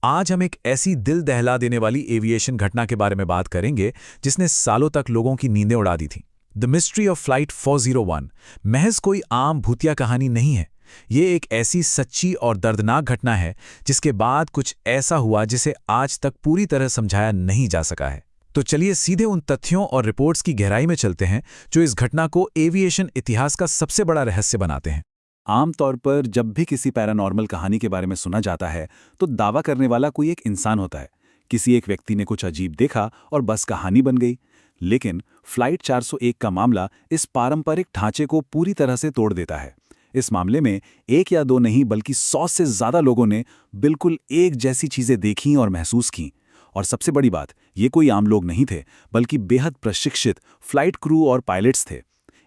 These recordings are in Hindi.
आज हम एक ऐसी दिल दहला देने वाली एविएशन घटना के बारे में बात करेंगे जिसने सालों तक लोगों की नींदें उड़ा दी थी। द मिस्ट्री ऑफ फ्लाइट 401 महज कोई आम भूतिया कहानी नहीं है। ये एक ऐसी सच्ची और दर्दनाक घटना है जिसके बाद कुछ ऐसा हुआ जिसे आज तक पूरी तरह समझाया नहीं जा सका है। तो चलिए सीधे उन तथ्यों और रिपोर्ट्स की गहराई में चलते हैं जो इस घटना को एविएशन इतिहास का सबसे बड़ा रहस्य बनाते हैं। आमतौर पर जब भी किसी पैरानॉर्मल कहानी के बारे में सुना जाता है तो दावा करने वाला कोई एक इंसान होता है। किसी एक व्यक्ति ने कुछ अजीब देखा और बस कहानी बन गई। लेकिन फ्लाइट 401 का मामला इस पारंपरिक ढांचे को पूरी तरह से तोड़ देता है। इस मामले में एक या दो नहीं बल्कि 100 से ज़्यादा लोगों ने बिल्कुल एक जैसी चीज़ें देखीं और महसूस कीं। और सबसे बड़ी बात, ये कोई आम लोग नहीं थे बल्कि बेहद प्रशिक्षित फ्लाइट क्रू और पायलट्स थे।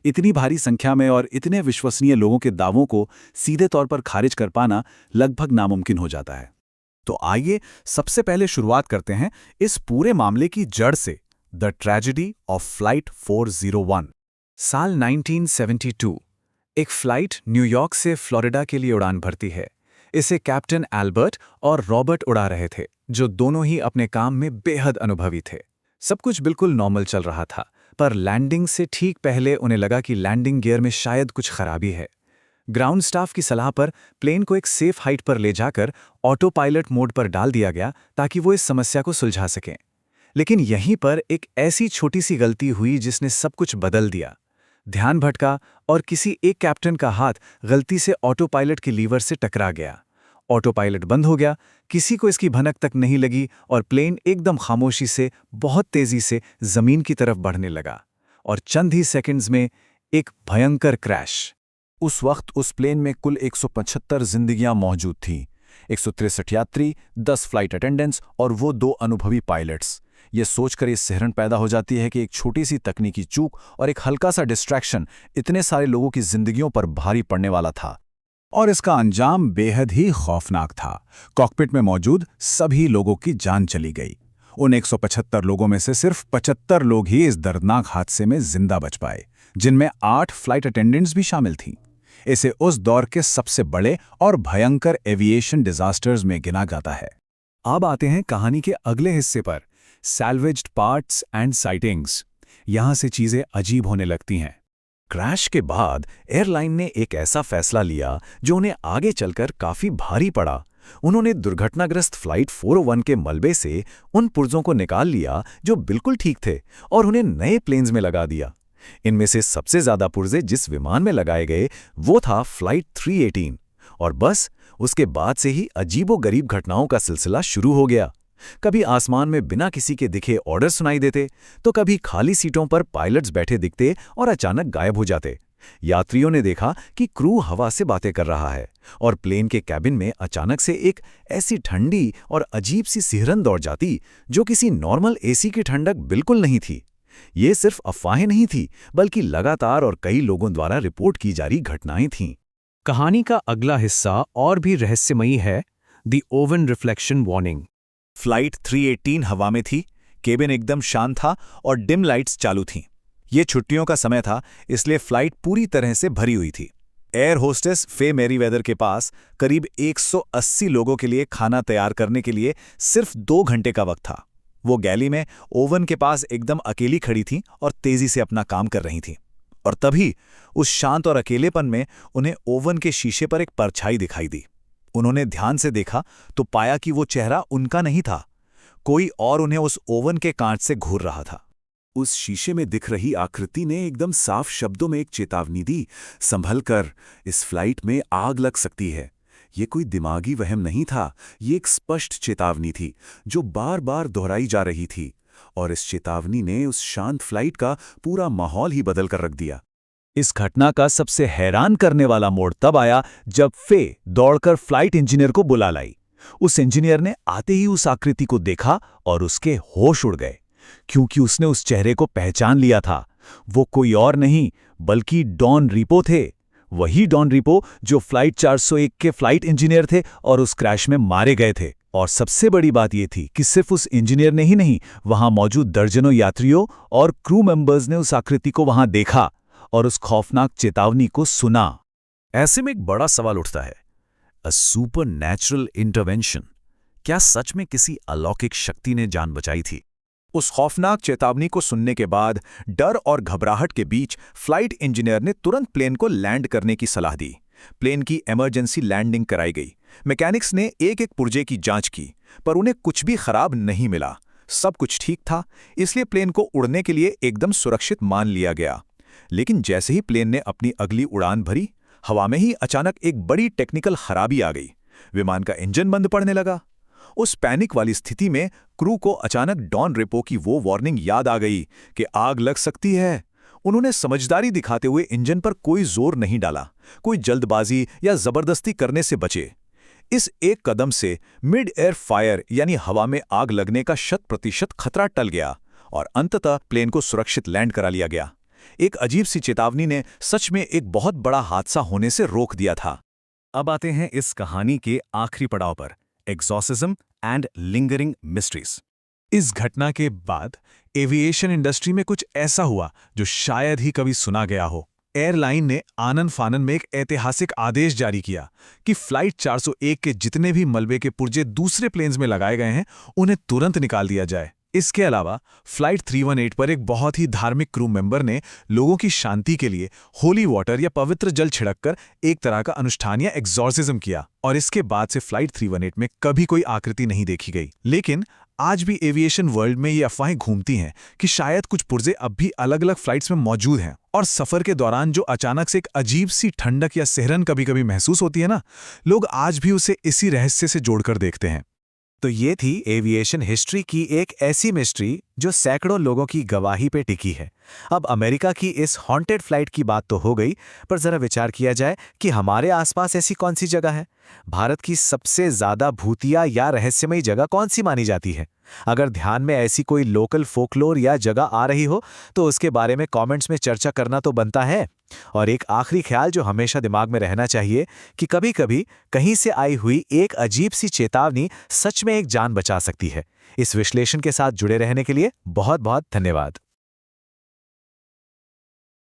इतनी भारी संख्या में और इतने विश्वसनीय लोगों के दावों को सीधे तौर पर खारिज कर पाना लगभग नामुमकिन हो जाता है। तो आइए सबसे पहले शुरुआत करते हैं इस पूरे मामले की जड़ से, द ट्रेजेडी ऑफ फ्लाइट 401। साल 1972 एक फ्लाइट न्यूयॉर्क से फ्लोरिडा के लिए उड़ान भरती है। इसे कैप्टन एल्बर्ट और रॉबर्ट उड़ा रहे थे, जो दोनों ही अपने काम में बेहद अनुभवी थे। सब कुछ बिल्कुल नॉर्मल चल रहा था, पर लैंडिंग से ठीक पहले उन्हें लगा कि लैंडिंग गियर में शायद कुछ खराबी है। ग्राउंड स्टाफ की सलाह पर प्लेन को एक सेफ हाइट पर ले जाकर ऑटो पायलट मोड पर डाल दिया गया ताकि वो इस समस्या को सुलझा सकें। लेकिन यहीं पर एक ऐसी छोटी सी गलती हुई जिसने सब कुछ बदल दिया। ध्यान भटका और किसी एक कैप्टन का हाथ गलती से ऑटो पायलट के लीवर से टकरा गया। ऑटो पायलट बंद हो गया, किसी को इसकी भनक तक नहीं लगी और प्लेन एकदम खामोशी से बहुत तेजी से जमीन की तरफ बढ़ने लगा। और चंद ही सेकंड्स में एक भयंकर क्रैश। उस वक्त उस प्लेन में कुल 175 जिंदगियां मौजूद थीं। 163 यात्री, 10 फ्लाइट अटेंडेंट्स और वो 2 अनुभवी पायलट्स। ये सोचकर ये सिहरन पैदा हो जाती है कि एक छोटी सी तकनीकी चूक और एक हल्का सा डिस्ट्रैक्शन इतने सारे लोगों की जिंदगियों पर भारी पड़ने वाला था। और इसका अंजाम बेहद ही खौफनाक था। कॉकपिट में मौजूद सभी लोगों की जान चली गई। उन 175 लोगों में से सिर्फ 75 लोग ही इस दर्दनाक हादसे में जिंदा बच पाए, जिनमें 8 फ्लाइट अटेंडेंट्स भी शामिल थीं। इसे उस दौर के सबसे बड़े और भयंकर एविएशन डिजास्टर्स में गिना जाता है। अब आते हैं कहानी के अगले हिस्से पर, सैल्वेज्ड पार्ट्स एंड साइटिंग्स। यहां से चीजें अजीब होने लगती हैं। क्रैश के बाद एयरलाइन ने एक ऐसा फैसला लिया जो उन्हें आगे चलकर काफी भारी पड़ा। उन्होंने दुर्घटनाग्रस्त फ्लाइट 401 के मलबे से उन पुर्जों को निकाल लिया जो बिल्कुल ठीक थे और उन्हें नए प्लेन्स में लगा दिया। इनमें से सबसे ज्यादा पुर्जे जिस विमान में लगाए गए वो था फ्लाइट 318। और बस उसके बाद से ही अजीबोगरीब घटनाओं का सिलसिला शुरू हो गया। कभी आसमान में बिना किसी के दिखे ऑर्डर सुनाई देते, तो कभी खाली सीटों पर पायलट्स बैठे दिखते और अचानक गायब हो जाते। यात्रियों ने देखा कि क्रू हवा से बातें कर रहा है और प्लेन के कैबिन में अचानक से एक ऐसी ठंडी और अजीब सी सिहरन दौड़ जाती जो किसी नॉर्मल एसी की ठंडक बिल्कुल नहीं थी। ये सिर्फ अफवाहें नहीं थी बल्कि लगातार और कई लोगों द्वारा रिपोर्ट की जा रही घटनाएं थीं। कहानी का अगला हिस्सा और भी रहस्यमयी है, the oven reflection warning. Flight 318 हवा में थी, केबिन एकदम शांत था और डिम लाइट्स चालू थीं। ये छुट्टियों का समय था, इसलिए फ्लाइट पूरी तरह से भरी हुई थी। एयर होस्टेस फे मैरीवेदर के पास करीब 180 लोगों के लिए खाना तैयार करने के लिए सिर्फ 2 घंटे का वक्त था। वो गैली में ओवन के पास एकदम अकेली खड़ी थीं और तेजी से अपना काम कर रही थीं। और तभी उस शांत और अकेलेपन में उन्हें ओवन के शीशे पर एक परछाई दिखाई दी। उन्होंने ध्यान से देखा तो पाया कि वो चेहरा उनका नहीं था, कोई और उन्हें उस ओवन के कांच से घूर रहा था। उस शीशे में दिख रही आकृति ने एकदम साफ शब्दों में एक चेतावनी दी, संभल कर, इस फ्लाइट में आग लग सकती है। ये कोई दिमागी वहम नहीं था, ये एक स्पष्ट चेतावनी थी जो बार बार दोहराई जा रही थी। और इस चेतावनी ने उस शांत फ्लाइट का पूरा माहौल ही बदल कर रख दिया। इस घटना का सबसे हैरान करने वाला मोड़ तब आया जब फे दौड़कर फ्लाइट इंजीनियर को बुला लाई। उस इंजीनियर ने आते ही उस आकृति को देखा और उसके होश उड़ गए, क्योंकि उसने उस चेहरे को पहचान लिया था। वो कोई और नहीं बल्कि डॉन रिपो थे। वही डॉन रिपो जो फ्लाइट 401 के फ्लाइट इंजीनियर थे और उस क्रैश में मारे गए थे। और सबसे बड़ी बात यह थी कि सिर्फ उस इंजीनियर ने ही नहीं, वहां मौजूद दर्जनों यात्रियों और क्रू मेंबर्स ने उस आकृति को वहां देखा और उस खौफनाक चेतावनी को सुना। ऐसे में एक बड़ा सवाल उठता है, अ सुपरनैचुरल इंटरवेंशन। क्या सच में किसी अलौकिक शक्ति ने जान बचाई थी? उस खौफनाक चेतावनी को सुनने के बाद डर और घबराहट के बीच फ्लाइट इंजीनियर ने तुरंत प्लेन को लैंड करने की सलाह दी। प्लेन की इमरजेंसी लैंडिंग कराई गई। मैकेनिक्स ने एक एक पुर्जे की जांच की, पर उन्हें कुछ भी खराब नहीं मिला। सब कुछ ठीक था, इसलिए प्लेन को उड़ने के लिए एकदम सुरक्षित मान लिया गया। लेकिन जैसे ही प्लेन ने अपनी अगली उड़ान भरी, हवा में ही अचानक एक बड़ी टेक्निकल खराबी आ गई। विमान का इंजन बंद पड़ने लगा। उस पैनिक वाली स्थिति में क्रू को अचानक डॉन रेपो की वो वार्निंग याद आ गई कि आग लग सकती है। उन्होंने समझदारी दिखाते हुए इंजन पर कोई जोर नहीं डाला, कोई जल्दबाजी या जबरदस्ती करने से बचे। इस एक कदम से मिड एयर फायर यानी हवा में आग लगने का 100% खतरा टल गया और अंततः प्लेन को सुरक्षित लैंड करा लिया गया। एक अजीब सी चेतावनी ने सच में एक बहुत बड़ा हादसा होने से रोक दिया था। अब आते हैं इस कहानी के आखिरी पड़ाव पर, एक्सॉर्सिज्म एंड लिंगरिंग मिस्ट्रीज। इस घटना के बाद एविएशन इंडस्ट्री में कुछ ऐसा हुआ जो शायद ही कभी सुना गया हो। एयरलाइन ने आनन फानन में एक ऐतिहासिक आदेश जारी किया कि फ्लाइट 401 के जितने भी मलबे के पुर्जे दूसरे प्लेन्स में लगाए गए हैं, उन्हें तुरंत निकाल दिया जाए। इसके अलावा फ्लाइट 318 पर एक बहुत ही धार्मिक क्रू मेंबर ने लोगों की शांति के लिए होली वाटर या पवित्र जल छिड़ककर एक तरह का अनुष्ठान या एक्सॉर्सिज्म किया, और इसके बाद से फ्लाइट 318 में कभी कोई आकृति नहीं देखी गई। लेकिन आज भी एविएशन वर्ल्ड में ये अफवाहें घूमती हैं कि शायद कुछ पुर्जे अब भी अलग अलग फ्लाइट्स में मौजूद हैं, और सफर के दौरान जो अचानक से एक अजीब सी ठंडक या सिहरन कभी कभी महसूस होती है ना, लोग आज भी उसे इसी रहस्य से जोड़कर देखते हैं। तो ये थी एविएशन हिस्ट्री की एक ऐसी मिस्ट्री जो सैकड़ों लोगों की गवाही पे टिकी है। अब अमेरिका की इस हॉन्टेड फ्लाइट की बात तो हो गई, पर जरा विचार किया जाए कि हमारे आसपास ऐसी कौन सी जगह है। भारत की सबसे ज्यादा भूतिया या रहस्यमयी जगह कौन सी मानी जाती है? अगर ध्यान में ऐसी कोई लोकल फोकलोर या जगह आ रही हो तो उसके बारे में कमेंट्स में चर्चा करना तो बनता है। और एक आखिरी ख्याल जो हमेशा दिमाग में रहना चाहिए कि कभी-कभी कहीं से आई हुई एक अजीब सी चेतावनी सच में एक जान बचा सकती है। इस विश्लेषण के साथ जुड़े रहने के लिए बहुत बहुत धन्यवाद।